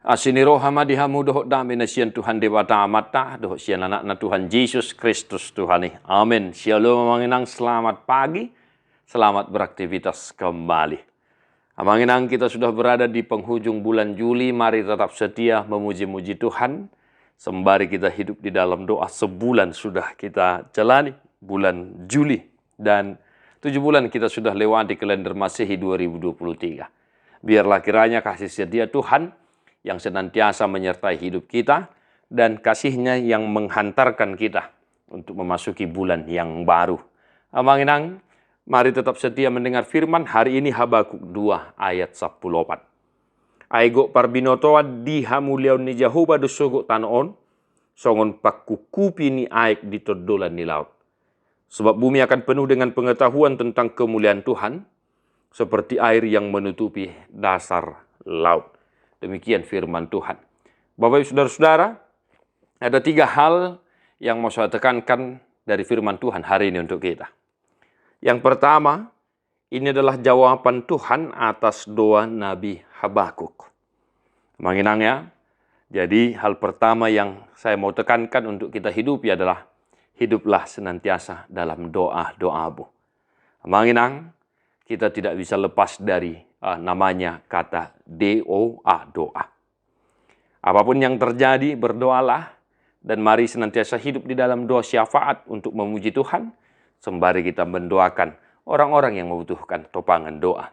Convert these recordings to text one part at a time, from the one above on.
Asini roh hamadihamu dohok dami na siyan Tuhan dewata amata, dohok siyan anak na Tuhan Yesus Kristus Tuhani. Amin. Shalom manginang, selamat pagi, selamat beraktivitas kembali. Manginang, kita sudah berada di penghujung bulan Juli, mari tetap setia memuji-muji Tuhan. Sembari kita hidup di dalam doa, sebulan sudah kita jalani, bulan Juli. Dan 7 bulan kita sudah lewati kalender Masehi 2023. Biarlah kiranya kasih setia Tuhan yang senantiasa menyertai hidup kita, dan kasih-Nya yang menghantarkan kita untuk memasuki bulan yang baru. Amanginang, mari tetap setia mendengar firman. Hari ini Habakuk 2 ayat 14. Aigo parbinotoa di hamulion ni Jehovah dusuguk tanoon, songon pakukupi ni aik di todolan ni laut. Sebab bumi akan penuh dengan pengetahuan tentang kemuliaan Tuhan, seperti air yang menutupi dasar laut. Demikian firman Tuhan. Bapak Ibu Saudara-saudara, ada 3 hal yang mau saya tekankan dari firman Tuhan hari ini untuk kita. Yang pertama, ini adalah jawaban Tuhan atas doa Nabi Habakuk. Menginang ya, jadi hal pertama yang saya mau tekankan untuk kita hidupi adalah hiduplah senantiasa dalam doa-doamu. Menginang, kita tidak bisa lepas dari namanya kata doa, doa. Apapun yang terjadi, berdoalah, dan mari senantiasa hidup di dalam doa syafaat untuk memuji Tuhan, sembari kita mendoakan orang-orang yang membutuhkan topangan doa.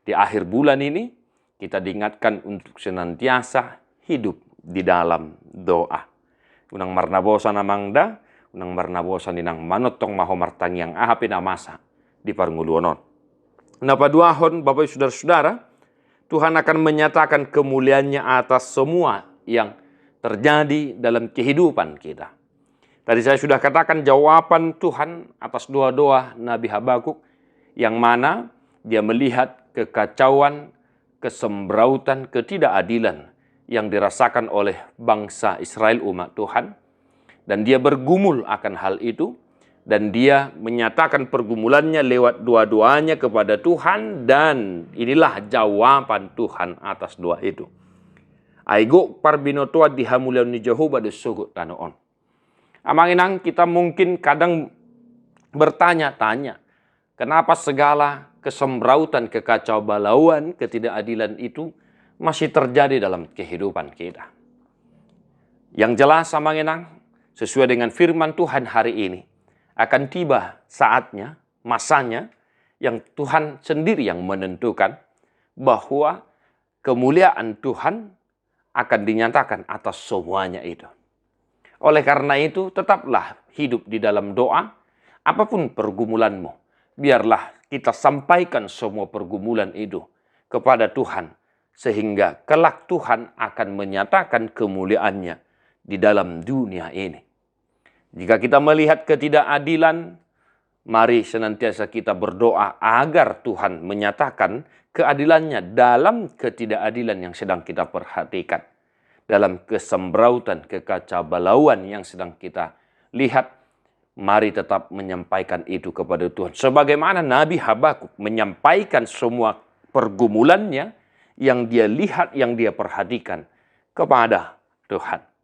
Di akhir bulan ini, kita diingatkan untuk senantiasa hidup di dalam doa. Unang marnabosa namangda, unang marnabosa ninang manotong mahomartang yang ahapin amasa di parnguluonon. Nah, paduahon Bapak Ibu Saudara-saudara, Tuhan akan menyatakan kemuliaan-Nya atas semua yang terjadi dalam kehidupan kita. Tadi saya sudah katakan jawaban Tuhan atas doa-doa Nabi Habakuk, yang mana dia melihat kekacauan, kesembrautan, ketidakadilan yang dirasakan oleh bangsa Israel umat Tuhan, dan dia bergumul akan hal itu. Dan dia menyatakan pergumulannya lewat doa-doanya kepada Tuhan, dan inilah jawaban Tuhan atas doa itu. Aigo parbinotoa dihamulion ni Jehovah desugut tanoon. Amanginang, kita mungkin kadang bertanya-tanya, kenapa segala kesembrautan, kekacau balauan, ketidakadilan itu masih terjadi dalam kehidupan kita. Yang jelas amanginang, sesuai dengan firman Tuhan hari ini, akan tiba saatnya, masanya, yang Tuhan sendiri yang menentukan bahwa kemuliaan Tuhan akan dinyatakan atas semuanya itu. Oleh karena itu, tetaplah hidup di dalam doa, apapun pergumulanmu. Biarlah kita sampaikan semua pergumulan itu kepada Tuhan, sehingga kelak Tuhan akan menyatakan kemuliaan-Nya di dalam dunia ini. Jika kita melihat ketidakadilan, mari senantiasa kita berdoa agar Tuhan menyatakan keadilan-Nya dalam ketidakadilan yang sedang kita perhatikan. Dalam kesembrautan, kekacaubalauan yang sedang kita lihat, mari tetap menyampaikan itu kepada Tuhan. Sebagaimana Nabi Habakuk menyampaikan semua pergumulannya yang dia lihat, yang dia perhatikan kepada Tuhan.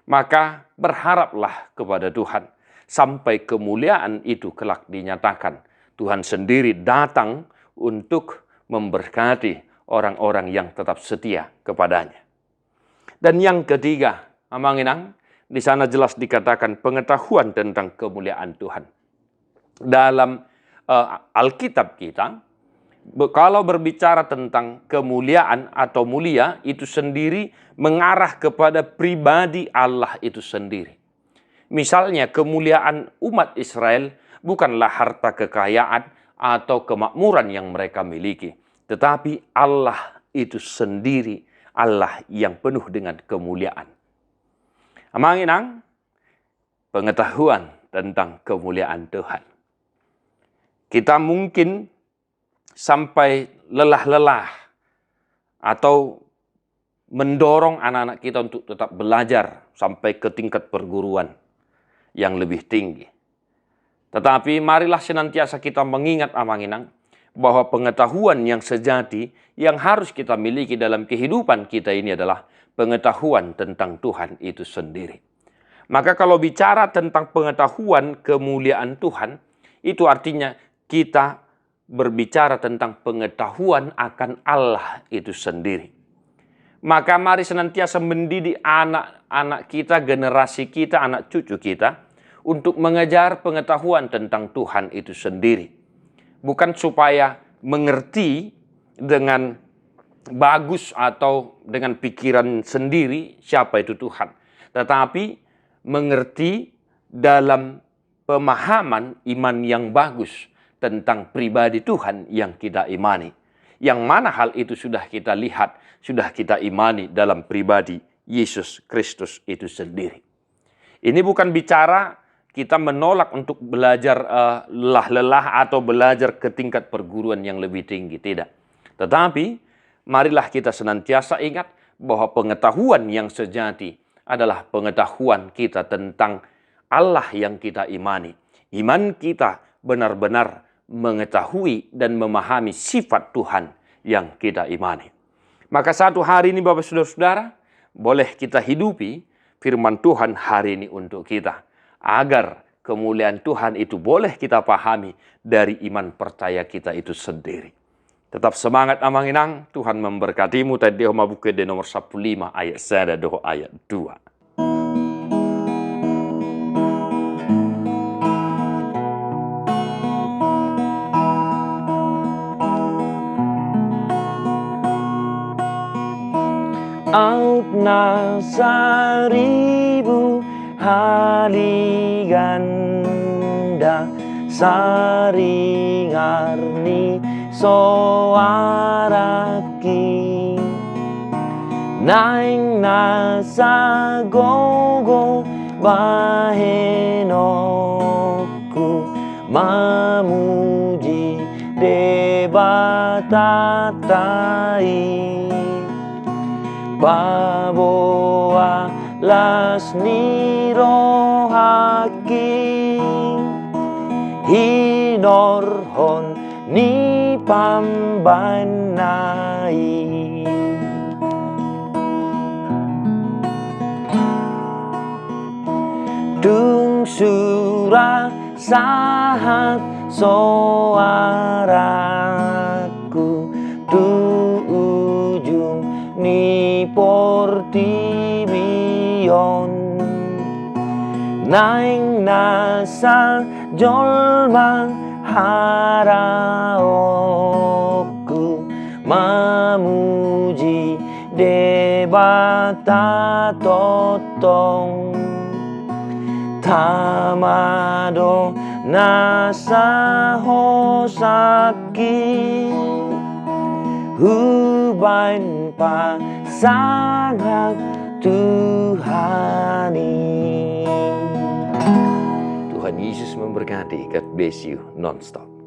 Maka berharaplah kepada Tuhan sampai kemuliaan itu kelak dinyatakan. Tuhan sendiri datang untuk memberkati orang-orang yang tetap setia kepadanya. Dan yang ketiga, amanginang, di sana jelas dikatakan pengetahuan tentang kemuliaan Tuhan. Dalam Alkitab kita, kalau berbicara tentang kemuliaan atau mulia, itu sendiri mengarah kepada pribadi Allah itu sendiri. Misalnya kemuliaan umat Israel bukanlah harta kekayaan atau kemakmuran yang mereka miliki, tetapi Allah itu sendiri, Allah yang penuh dengan kemuliaan. Amanginang, pengetahuan tentang kemuliaan Tuhan. Kita mungkin sampai lelah-lelah atau mendorong anak-anak kita untuk tetap belajar sampai ke tingkat perguruan yang lebih tinggi. Tetapi marilah senantiasa kita mengingat amanginang bahwa pengetahuan yang sejati yang harus kita miliki dalam kehidupan kita ini adalah pengetahuan tentang Tuhan itu sendiri. Maka kalau bicara tentang pengetahuan kemuliaan Tuhan, itu artinya kita berbicara tentang pengetahuan akan Allah itu sendiri. Maka mari senantiasa mendidik anak-anak kita, generasi kita, anak cucu kita untuk mengejar pengetahuan tentang Tuhan itu sendiri. Bukan supaya mengerti dengan bagus atau dengan pikiran sendiri siapa itu Tuhan. Tetapi mengerti dalam pemahaman iman yang bagus tentang pribadi Tuhan yang kita imani. Yang mana hal itu sudah kita lihat, sudah kita imani dalam pribadi Yesus Kristus itu sendiri. Ini bukan bicara kita menolak untuk belajar lelah-lelah atau belajar ke tingkat perguruan yang lebih tinggi. Tidak. Tetapi marilah kita senantiasa ingat bahwa pengetahuan yang sejati adalah pengetahuan kita tentang Allah yang kita imani. Iman kita benar-benar mengetahui dan memahami sifat Tuhan yang kita imani. Maka satu hari ini Bapak Saudara-saudara, boleh kita hidupi firman Tuhan hari ini untuk kita. Agar kemuliaan Tuhan itu boleh kita pahami dari iman percaya kita itu sendiri. Tetap semangat amanginang, Tuhan memberkatimu. Tadi buku di nomor 15 ayat 1 doh ayat 2. Out na seribu hari ganda saringarni soaraki naing nasa gogo bahenoku mamuji debatatai baboa las ni rohaki hinorhon ni pambanai dung surah sahat soaraku tu ujung ni portimion naing nasa jolma haraoku mamuji debata totong tamado nasa hosaki hubain pa sangat Tuhani. Tuhan Yesus memberkati. God bless you non-stop.